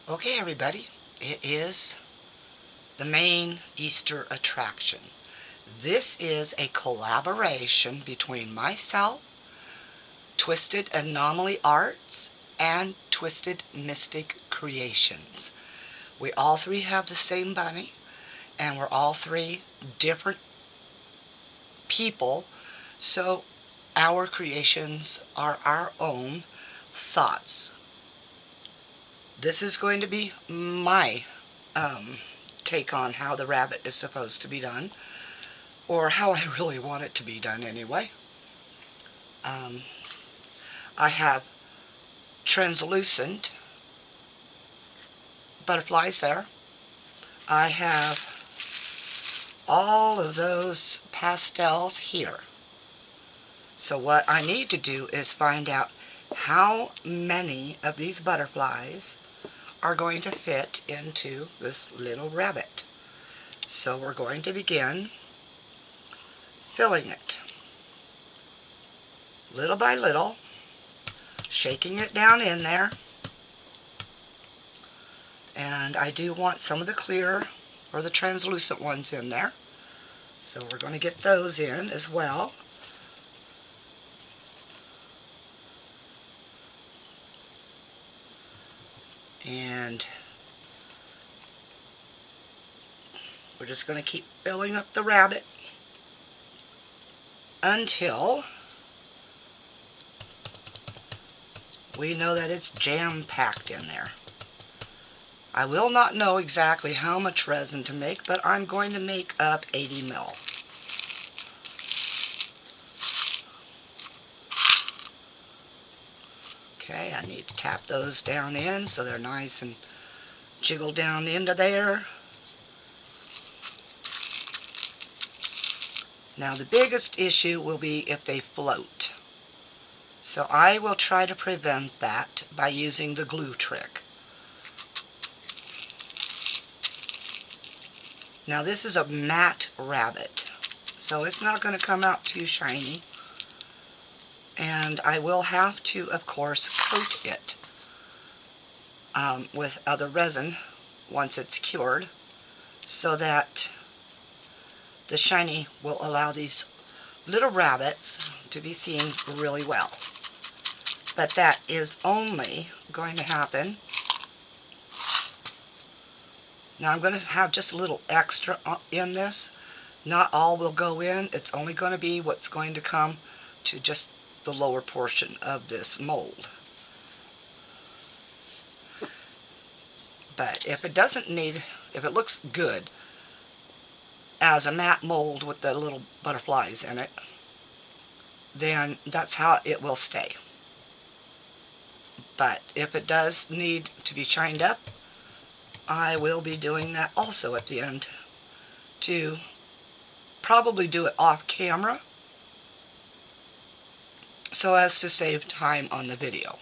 Okay, everybody, it is the main Easter attraction. This is a collaboration between myself, Twisted Anomaly Arts, and Twisted Mystic Creations. We all three have the same bunny, and we're all three different people, so our creations are our own thoughts. This is going to be my take on how the rabbit is supposed to be done, or how I really want it to be done anyway. Um, I have translucent butterflies there. I have all of those pastels here. So what I need to do is find out how many of these butterflies are going to fit into this little rabbit. So we're going to begin filling it little by little, shaking it down in there. And I do want some of the clear or the translucent ones in there, so we're going to get those in as well. And we're just going to keep filling up the rabbit until we know that it's jam-packed in there. I will not know exactly how much resin to make, but I'm going to make up 80 ml. Okay, I need to tap those down in so they're nice and jiggle down into there. Now the biggest issue will be if they float. So I will try to prevent that by using the glue trick. Now this is a matte rabbit, so it's not going to come out too shiny. And I will have to, of course, coat it with other resin once it's cured, so that the shiny will allow these little rabbits to be seen really well. But that is only going to happen. Now I'm going to have just a little extra in this. Not all will go in. It's only going to be what's going to come to just the lower portion of this mold. But if it doesn't need, if it looks good as a matte mold with the little butterflies in it, then that's how it will stay. But if it does need to be shined up, I will be doing that also at the end, to probably do it off camera so as to save time on the video.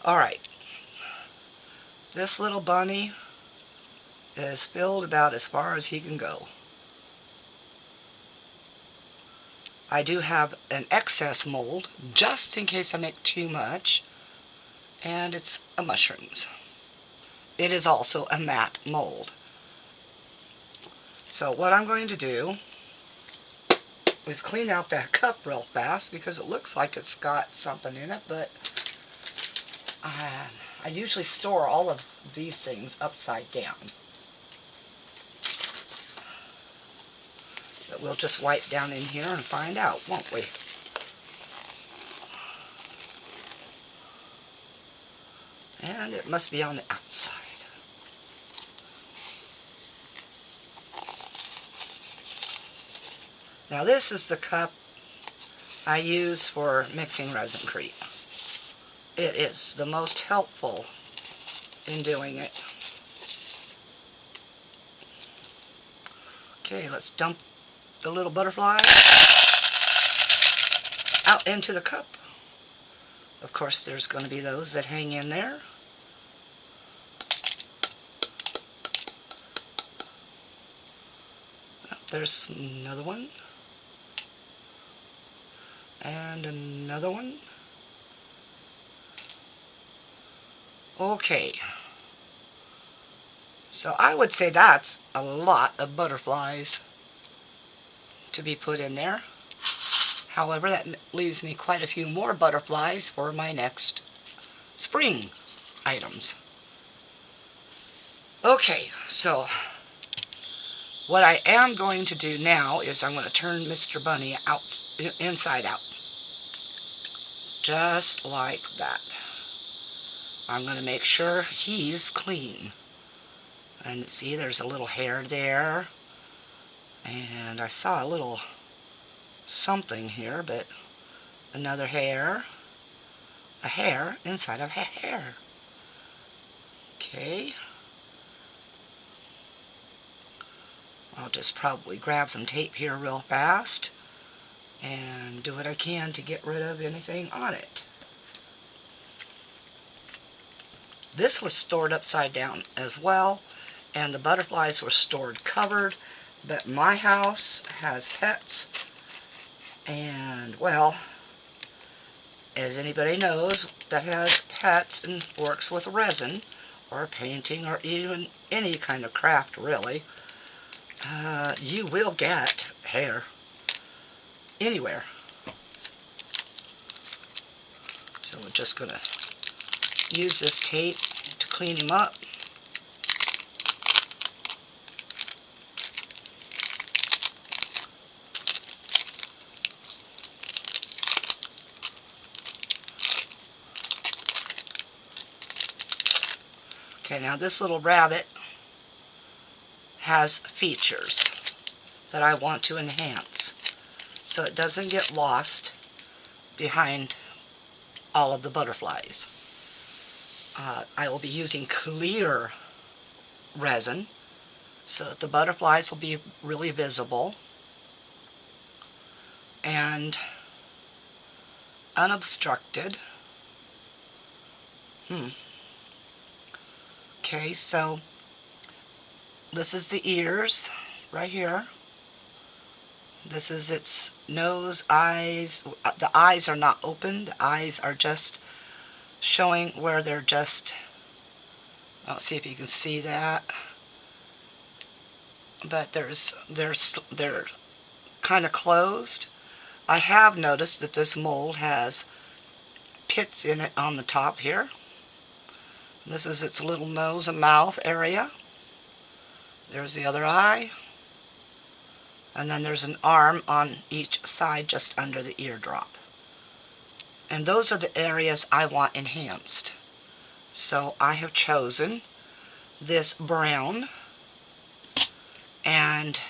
Alright, this little bunny is filled about as far as he can go. I do have an excess mold just in case I make too much, and it's a mushrooms. It is also a matte mold. So what I'm going to do is clean out that cup real fast, because it looks like it's got something in it, but I usually store all of these things upside down. But we'll just wipe down in here and find out, won't we? And it must be on the outside. Now this is the cup I use for mixing resin-crete. It is the most helpful in doing it. Okay, let's dump the little butterfly out into the cup. Of course, there's going to be those that hang in there. There's another one. And another one. Okay, So I would say that's a lot of butterflies to be put in there. However, that leaves me quite a few more butterflies for my next spring items. Okay, so what I am going to do now is I'm going to turn Mr. Bunny out, inside out. Just like that. I'm going to make sure he's clean. And see, there's a little hair there. And I saw a little something here, but another hair. A hair inside of a hair. Okay. I'll just probably grab some tape here real fast and do what I can to get rid of anything on it. This was stored upside down as well, and the butterflies were stored covered, but my house has pets, and well, as anybody knows that has pets and works with resin or painting or even any kind of craft really, you will get hair anywhere. So we're just going to use this tape to clean him up. Okay, now this little rabbit has features that I want to enhance so it doesn't get lost behind all of the butterflies. I will be using clear resin so that the butterflies will be really visible and unobstructed. Okay, so this is the ears right here. This is its nose, eyes. The eyes are not open. The eyes are just showing where they're just, I'll see if you can see that. But they're kind of closed. I have noticed that this mold has pits in it on the top here. This is its little nose and mouth area. There's the other eye. And then there's an arm on each side just under the eardrop. And those are the areas I want enhanced. So I have chosen this brown, and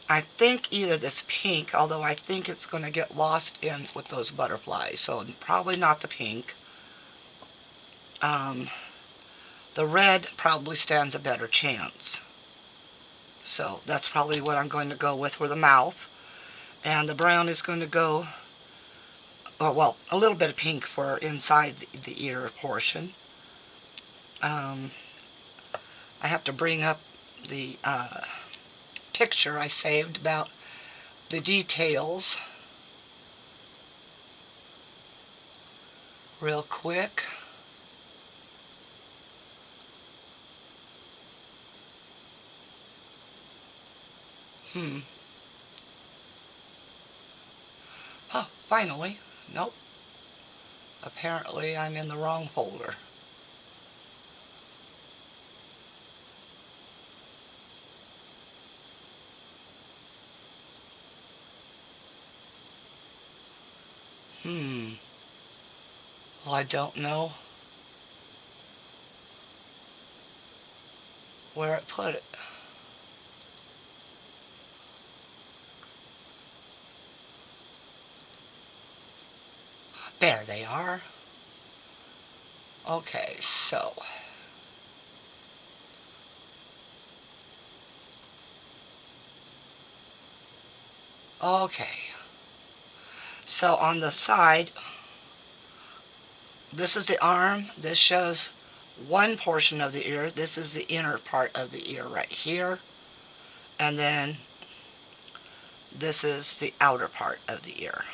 I think either this pink, although I think it's going to get lost in with those butterflies, so probably not the pink. The red probably stands a better chance. So that's probably what I'm going to go with for the mouth. And the brown is going to go, oh, well, a little bit of pink for inside the ear portion. I have to bring up the picture I saved about the details real quick. Oh, finally. Nope. Apparently I'm in the wrong folder. Well, I don't know where it put it. There they are. Okay, so so on the side, this is the arm. This shows one portion of the ear. This is the inner part of the ear right here. And then this is the outer part of the ear.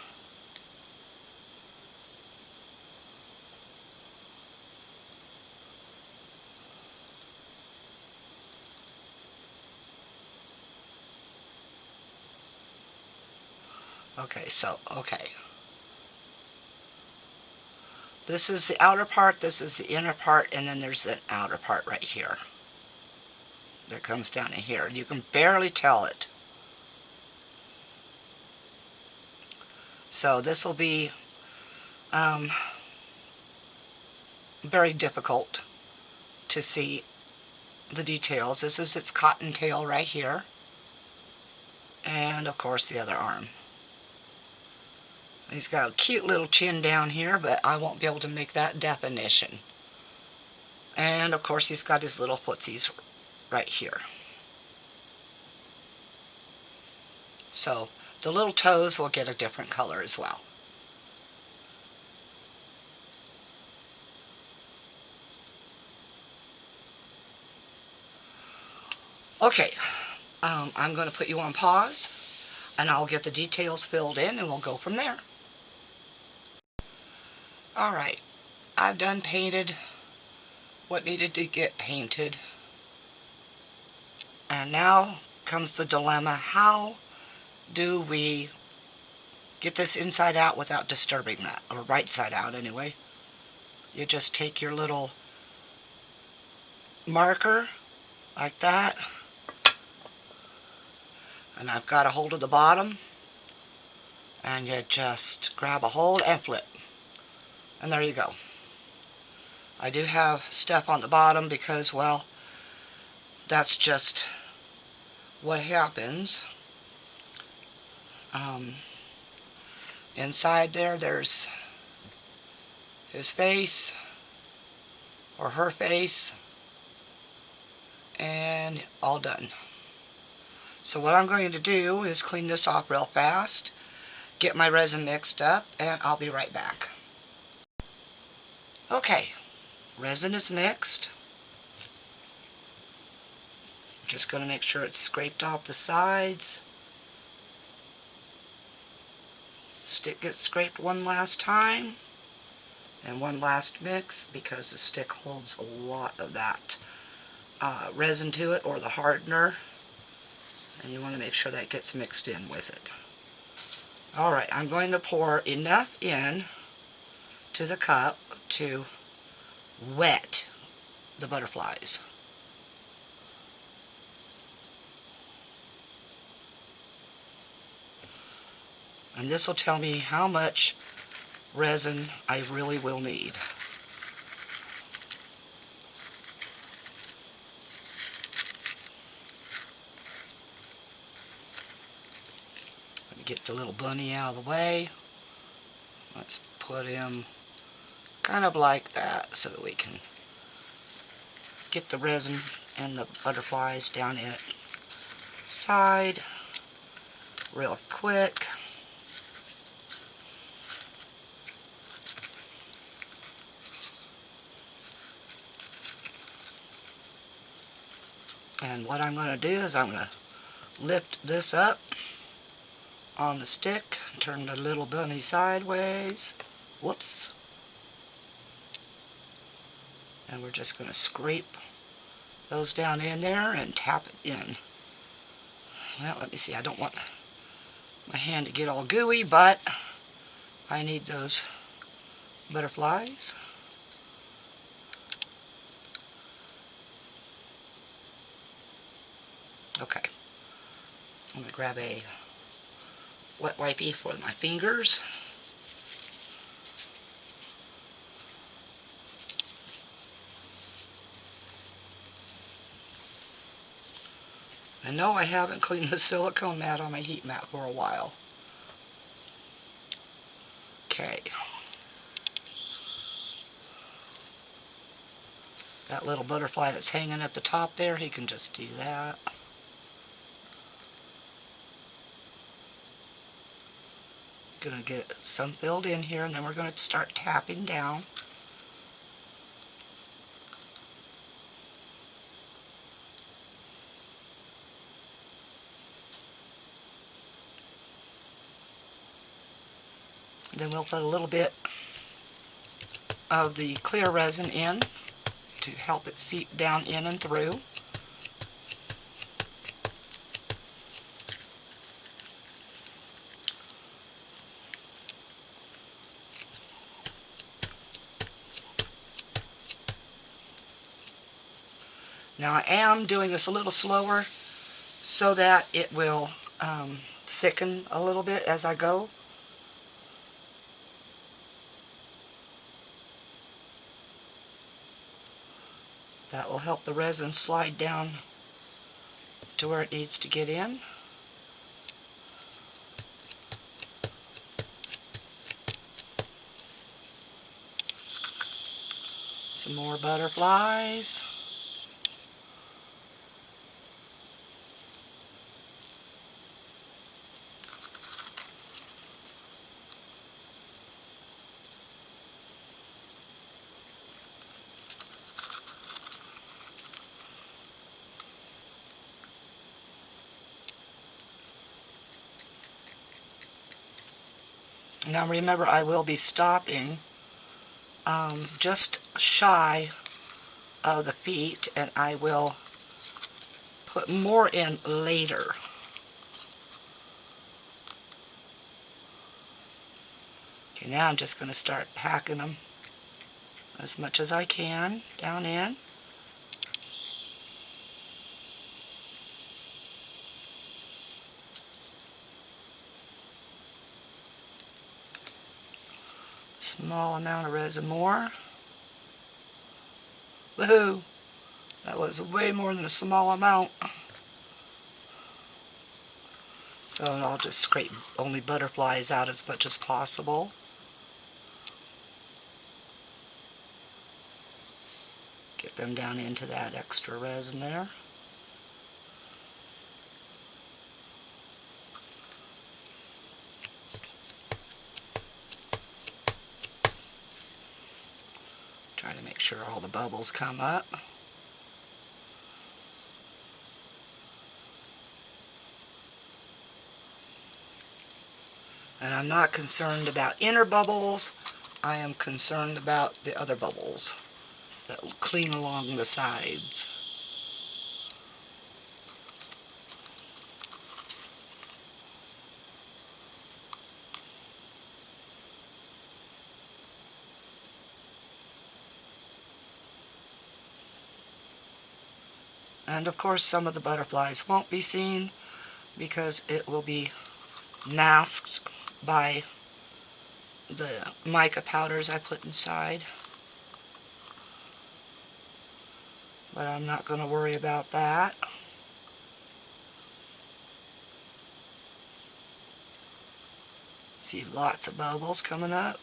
Okay, so, okay. This is the outer part, this is the inner part, and then there's an outer part right here that comes down in here. You can barely tell it. So this will be very difficult to see the details. This is its cottontail right here. And of course the other arm. He's got a cute little chin down here, but I won't be able to make that definition. And of course he's got his little footsies right here. So the little toes will get a different color as well. Okay, I'm going to put you on pause, and I'll get the details filled in, and we'll go from there. Alright, I've done painted what needed to get painted. And now comes the dilemma. How do we get this inside out without disturbing that? Or right side out anyway. You just take your little marker like that. And I've got a hold of the bottom. And you just grab a hold and flip. And there you go. I do have stuff on the bottom because, well, that's just what happens. Inside there's his face or her face, and all done. So what I'm going to do is clean this off real fast, get my resin mixed up, and I'll be right back. Okay, resin is mixed. Just going to make sure it's scraped off the sides. Stick gets scraped one last time, and one last mix, because the stick holds a lot of that resin to it, or the hardener, and you want to make sure that gets mixed in with it. Alright, I'm going to pour enough in to the cup to wet the butterflies. And this will tell me how much resin I really will need. Let me get the little bunny out of the way. Let's put him kind of like that so that we can get the resin and the butterflies down in it side real quick. And what I'm going to do is I'm going to lift this up on the stick, turn the little bunny sideways. Whoops. And we're just going to scrape those down in there and tap it in. Well, let me see. I don't want my hand to get all gooey, but I need those butterflies. Okay. I'm going to grab a wet wipey for my fingers. And no, I haven't cleaned the silicone mat on my heat mat for a while. Okay. That little butterfly that's hanging at the top there, he can just do that. Gonna get some filled in here, and then we're gonna start tapping down. Then we'll put a little bit of the clear resin in to help it seep down in and through. Now I am doing this a little slower so that it will thicken a little bit as I go. That will help the resin slide down to where it needs to get in. Some more butterflies. Now remember, I will be stopping just shy of the feet, and I will put more in later. Okay, now I'm just going to start packing them as much as I can down in. Small amount of resin more. Woohoo! That was way more than a small amount. So I'll just scrape only butterflies out as much as possible. Get them down into that extra resin there. Try to make sure all the bubbles come up. And I'm not concerned about inner bubbles. I am concerned about the other bubbles that will cling along the sides. And of course some of the butterflies won't be seen because it will be masked by the mica powders I put inside. But I'm not going to worry about that. See lots of bubbles coming up.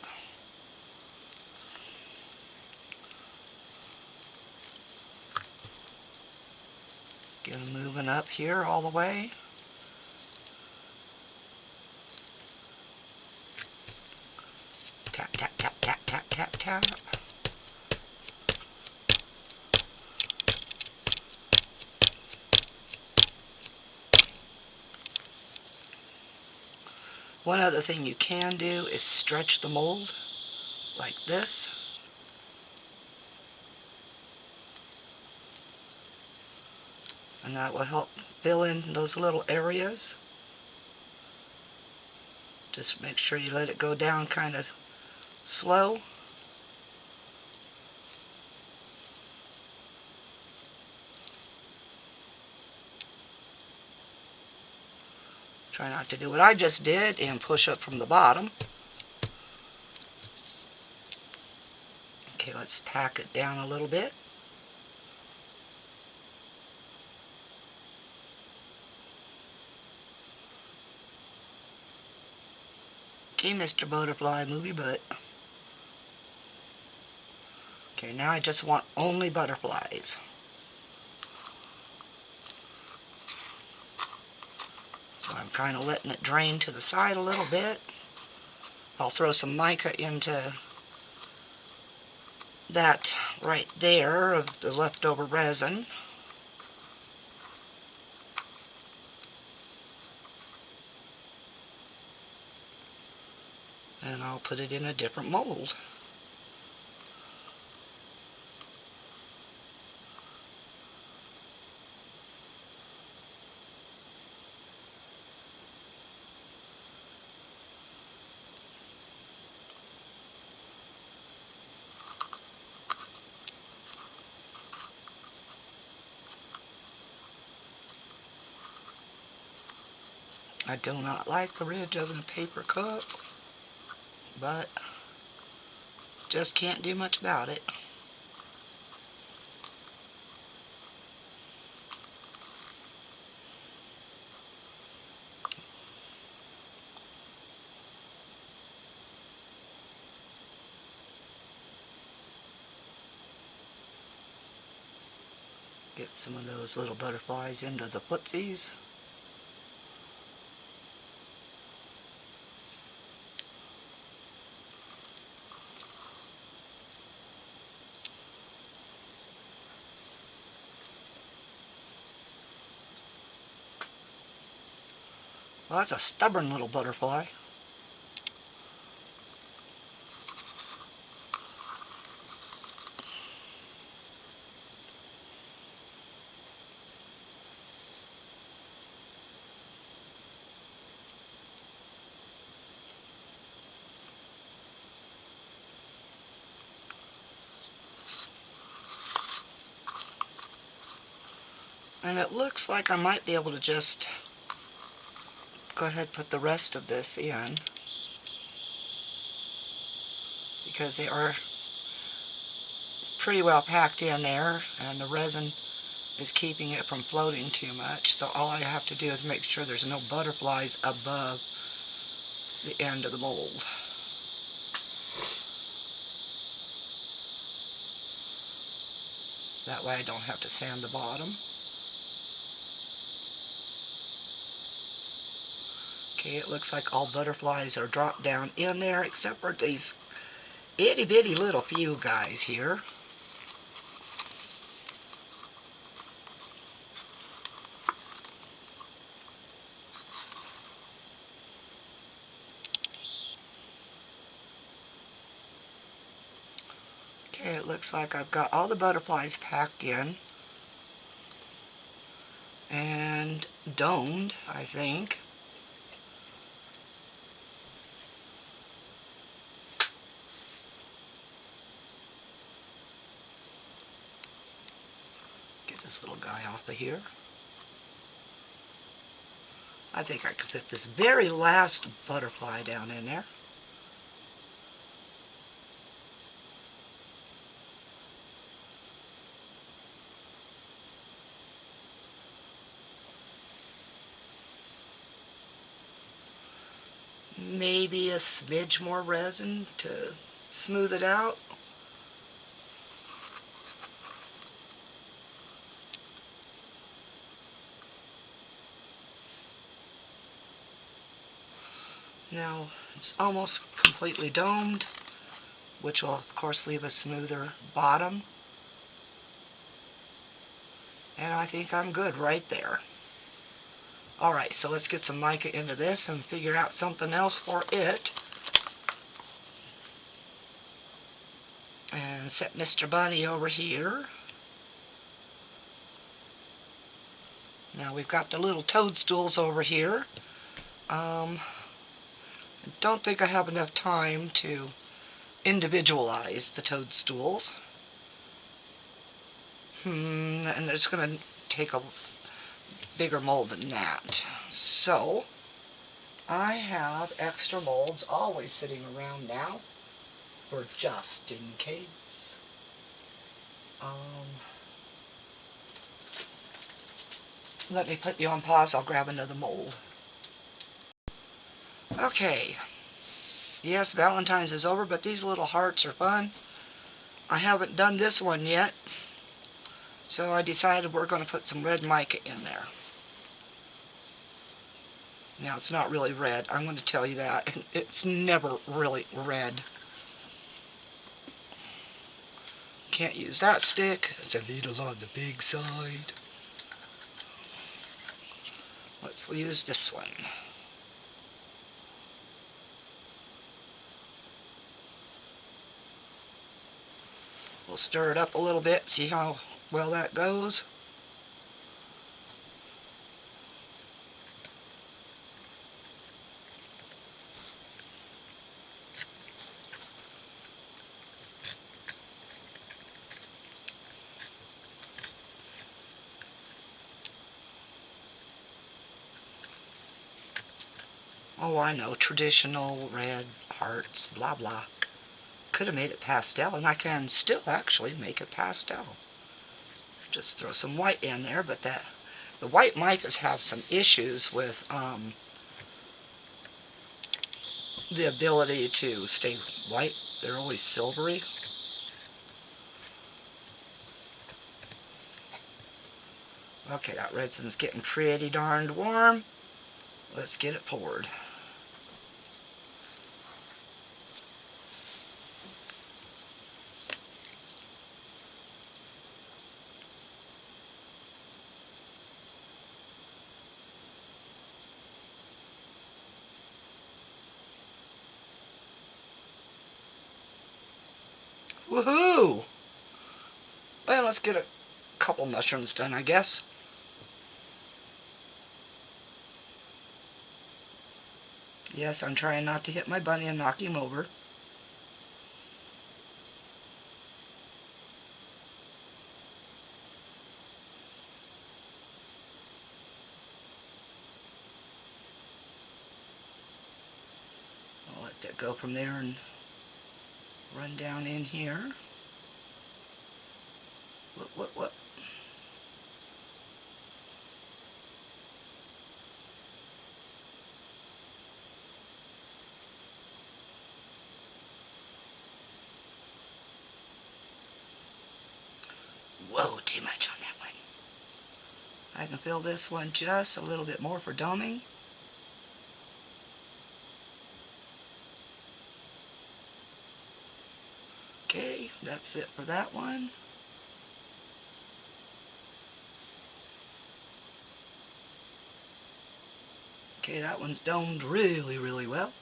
Get them moving up here all the way. Tap, tap, tap, tap, tap, tap, tap. One other thing you can do is stretch the mold like this. And that will help fill in those little areas. Just make sure you let it go down kind of slow. Try not to do what I just did and push up from the bottom. Okay, let's pack it down a little bit. Okay, Mr. Butterfly, move your butt. Okay, now I just want only butterflies. So I'm kind of letting it drain to the side a little bit. I'll throw some mica into that right there of the leftover resin. And I'll put it in a different mold. I do not like the ridge of a paper cup, but just can't do much about it. Get some of those little butterflies into the footsies. Well, that's a stubborn little butterfly. And it looks like I might be able to just go ahead and put the rest of this in, because they are pretty well packed in there and the resin is keeping it from floating too much. So all I have to do is make sure there's no butterflies above the end of the mold. That way I don't have to sand the bottom. Okay, it looks like all butterflies are dropped down in there except for these itty bitty little few guys here. Okay, it looks like I've got all the butterflies packed in and domed, I think. Get this little guy off of here. I think I could fit this very last butterfly down in there. Maybe a smidge more resin to smooth it out. Now it's almost completely domed, which will of course leave a smoother bottom. And I think I'm good right there. Alright, so let's get some mica into this and figure out something else for it. And set Mr. Bunny over here. Now we've got the little toadstools over here. I don't think I have enough time to individualize the toadstools. And it's going to take a bigger mold than that. So I have extra molds always sitting around now for just in case. Let me put you on pause. I'll grab another mold. Okay. Yes, Valentine's is over, but these little hearts are fun. I haven't done this one yet, so I decided we're going to put some red mica in there. Now, it's not really red. I'm going to tell you that. It's never really red. Can't use that stick. The needle's on the big side. Let's use this one. We'll stir it up a little bit, see how well that goes. Oh, I know, traditional red hearts, blah blah. Could have made it pastel, and I can still actually make it pastel. Just throw some white in there, but the white micas have some issues with the ability to stay white. They're always silvery. Okay, that resin's getting pretty darned warm. Let's get it poured. Woohoo! Well, let's get a couple mushrooms done, I guess. Yes, I'm trying not to hit my bunny and knock him over. I'll let that go from there and run down in here. What? Whoa, too much on that one. I can fill this one just a little bit more for doming. Okay, that's it for that one. Okay, that one's domed really, really well.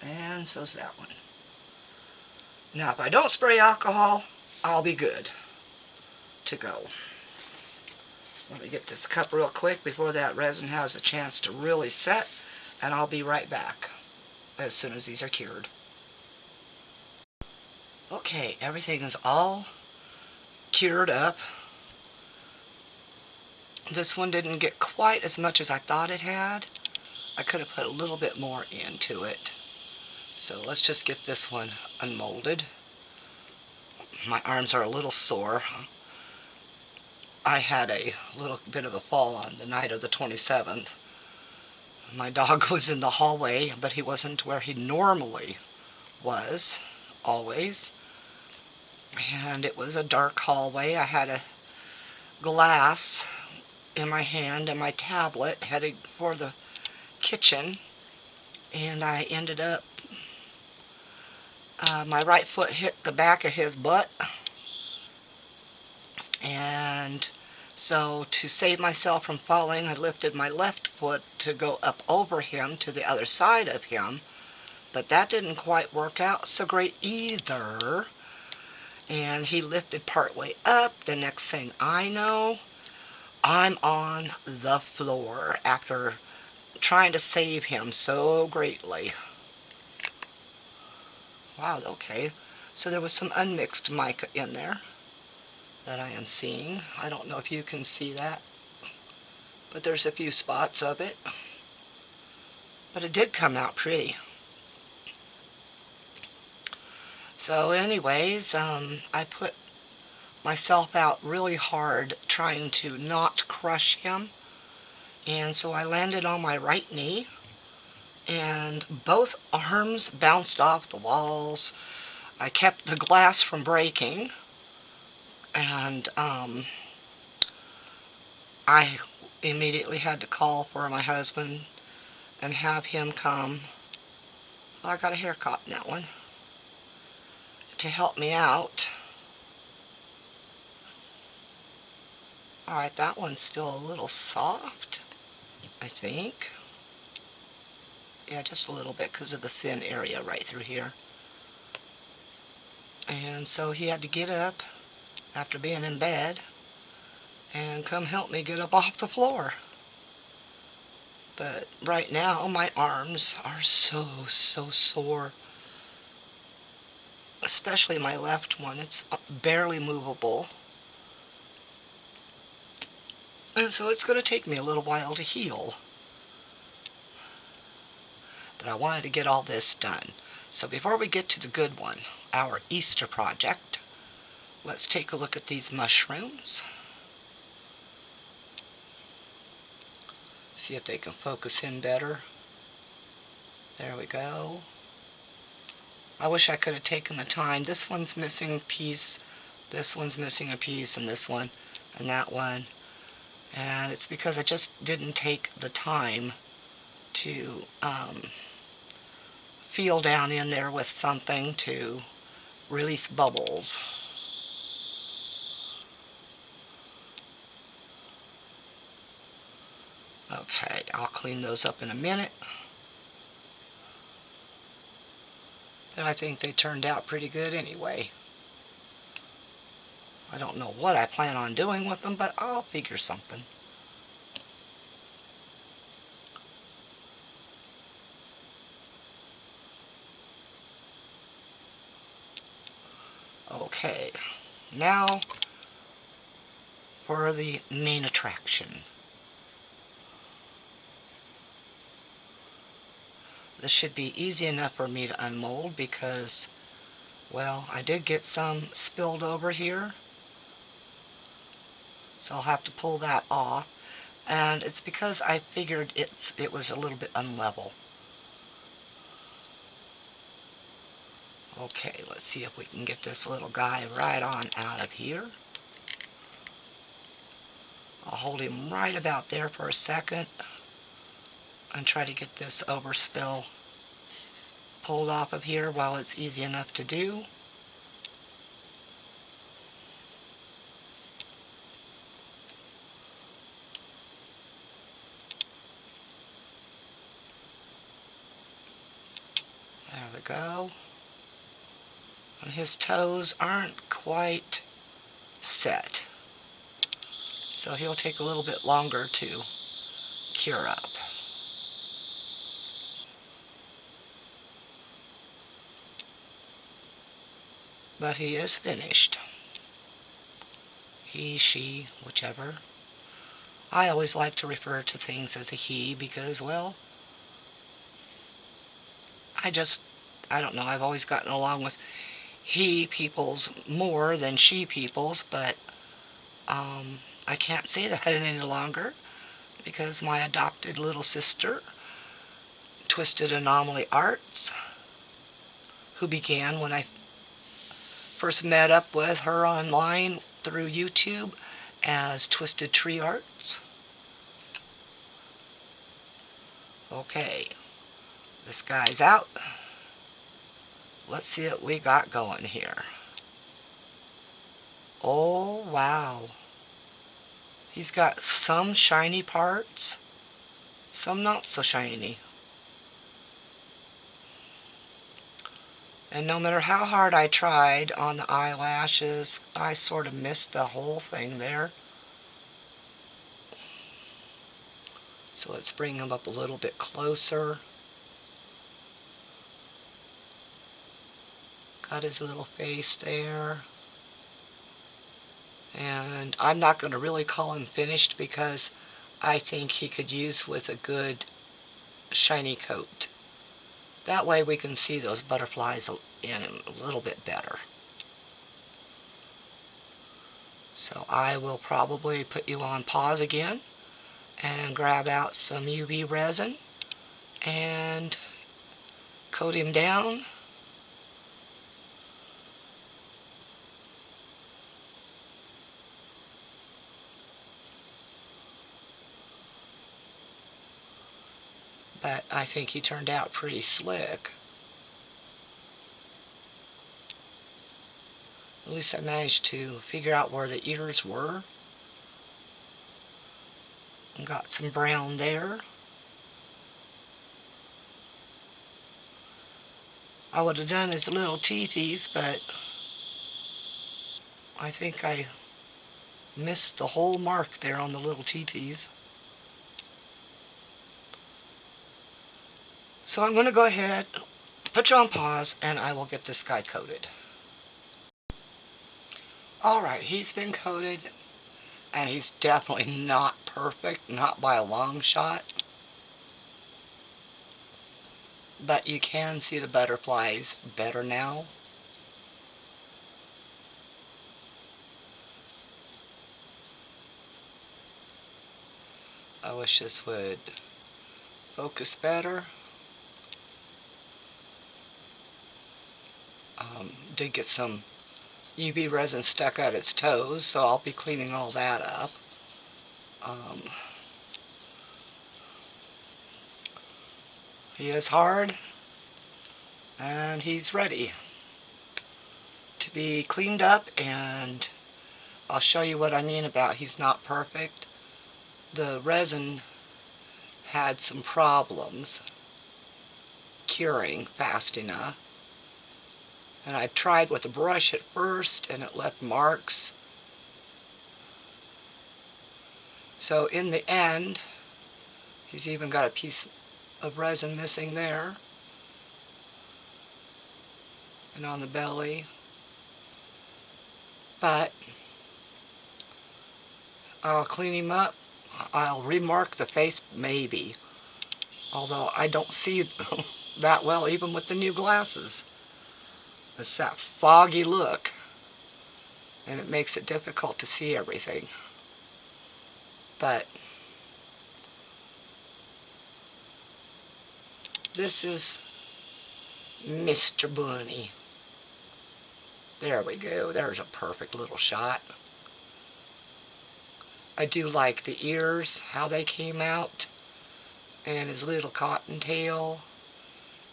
And so's that one. Now, if I don't spray alcohol, I'll be good to go. Let me get this cup real quick before that resin has a chance to really set, and I'll be right back as soon as these are cured. Okay, everything is all cured up. This one didn't get quite as much as I thought it had. I could have put a little bit more into it. So let's just get this one unmolded. My arms are a little sore. I had a little bit of a fall on the night of the 27th. My dog was in the hallway, but he wasn't where he normally was, always. And it was a dark hallway. I had a glass in my hand and my tablet heading for the kitchen, and I ended up, my right foot hit the back of his butt, and so to save myself from falling, I lifted my left foot to go up over him to the other side of him, but that didn't quite work out so great either. And he lifted partway up. The next thing I know, I'm on the floor after trying to save him so greatly. Wow, okay. So there was some unmixed mica in there that I am seeing. I don't know if you can see that, but there's a few spots of it. But it did come out pretty. So anyways, I put myself out really hard trying to not crush him. And so I landed on my right knee, and both arms bounced off the walls. I kept the glass from breaking, and I immediately had to call for my husband and have him come. Well, I got a haircut in that one to help me out. Alright, that one's still a little soft, I think. Yeah, just a little bit because of the thin area right through here. And so he had to get up after being in bed and come help me get up off the floor. But right now my arms are so sore, especially my left one. It's barely movable. And so it's going to take me a little while to heal. But I wanted to get all this done. So before we get to the good one, our Easter project, let's take a look at these mushrooms. See if they can focus in better. There we go. I wish I could have taken the time. This one's missing a piece, this one's missing a piece, and this one, and that one. And it's because I just didn't take the time to feel down in there with something to release bubbles. Okay, I'll clean those up in a minute. But I think they turned out pretty good anyway. I don't know what I plan on doing with them, but I'll figure something. Okay, now for the main attraction. This should be easy enough for me to unmold because, well, I did get some spilled over here. So I'll have to pull that off. And it's because I figured it was a little bit unlevel. Okay, let's see if we can get this little guy right on out of here. I'll hold him right about there for a second and try to get this overspill pulled off of here while it's easy enough to do. There we go. And his toes aren't quite set, so he'll take a little bit longer to cure up. But he is finished. He, she, whichever. I always like to refer to things as a he because, well, I don't know, I've always gotten along with he peoples more than she peoples, but I can't say that any longer because my adopted little sister, Twisted Anomaly Arts, who began when I first met up with her online through YouTube as Twisted Tree Arts. Okay, this guy's out. Let's see what we got going here. Oh, wow. He's got some shiny parts, some not so shiny. And no matter how hard I tried on the eyelashes, I sort of missed the whole thing there. So let's bring him up a little bit closer. Got his little face there. And I'm not going to really call him finished because I think he could use with a good shiny coat. That way we can see those butterflies in a little bit better. So I will probably put you on pause again and grab out some UV resin and coat him down. But I think he turned out pretty slick. At least I managed to figure out where the ears were. And got some brown there. I would have done his little teethies, but I think I missed the whole mark there on the little teethies. So I'm going to go ahead, put you on pause, and I will get this guy coated. Alright, he's been coated, and he's definitely not perfect, not by a long shot. But you can see the butterflies better now. I wish this would focus better. Did get some UV resin stuck at its toes, so I'll be cleaning all that up. He is hard, and he's ready to be cleaned up, and I'll show you what I mean about he's not perfect. The resin had some problems curing fast enough, and I tried with a brush at first and it left marks. So in the end, he's even got a piece of resin missing there and on the belly. But I'll clean him up. I'll remark the face maybe, although I don't see that well even with the new glasses. It's that foggy look, and it makes it difficult to see everything. But this is Mr. Bunny. There we go. There's a perfect little shot. I do like the ears, how they came out, and his little cottontail,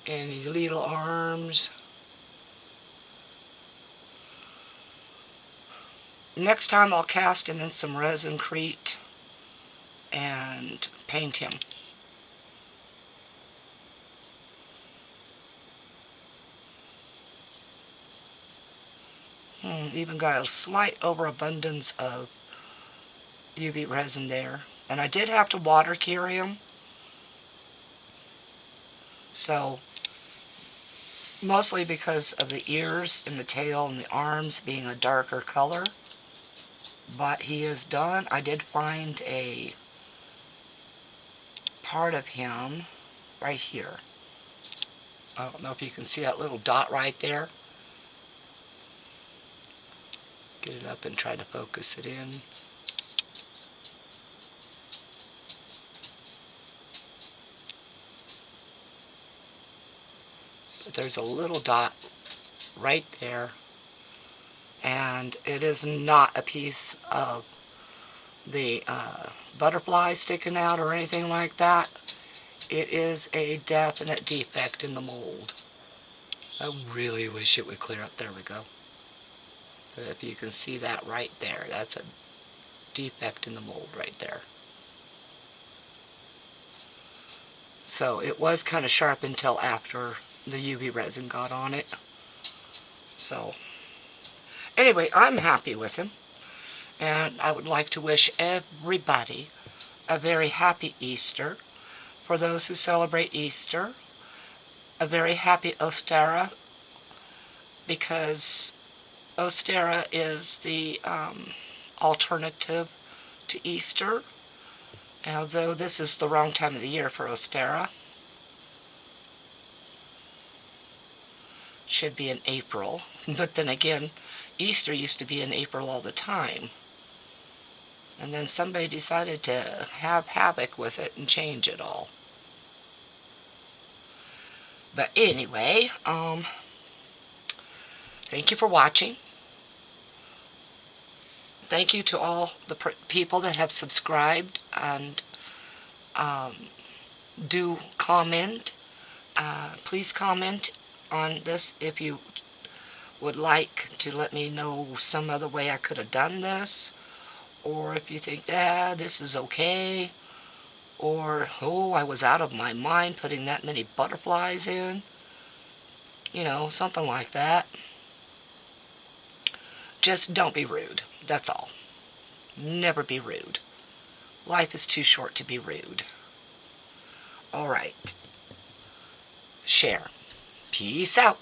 and his little arms. Next time I'll cast him in some resin-crete and paint him. Even got a slight overabundance of UV resin there. And I did have to water cure him. So, mostly because of the ears and the tail and the arms being a darker color. But he is done. I did find a part of him right here. I don't know if you can see that little dot right there. Get it up and try to focus it in. But there's a little dot right there, and it is not a piece of the butterfly sticking out or anything like that. It is a definite defect in the mold. I really wish it would clear up. There we go. But if you can see that right there, that's a defect in the mold right there. So it was kind of sharp until after the UV resin got on it. So anyway, I'm happy with him, and I would like to wish everybody a very happy Easter. For those who celebrate Easter, a very happy Ostara, because Ostara is the alternative to Easter, although this is the wrong time of the year for Ostara. It should be in April, but then again, Easter used to be in April all the time. And then somebody decided to have havoc with it and change it all. But anyway, thank you for watching. Thank you to all the people that have subscribed and do comment. Please comment on this if you would like to let me know some other way I could have done this, or if you think, this is okay, or, oh, I was out of my mind putting that many butterflies in. You know, something like that. Just don't be rude. That's all. Never be rude. Life is too short to be rude. All right. Share. Peace out.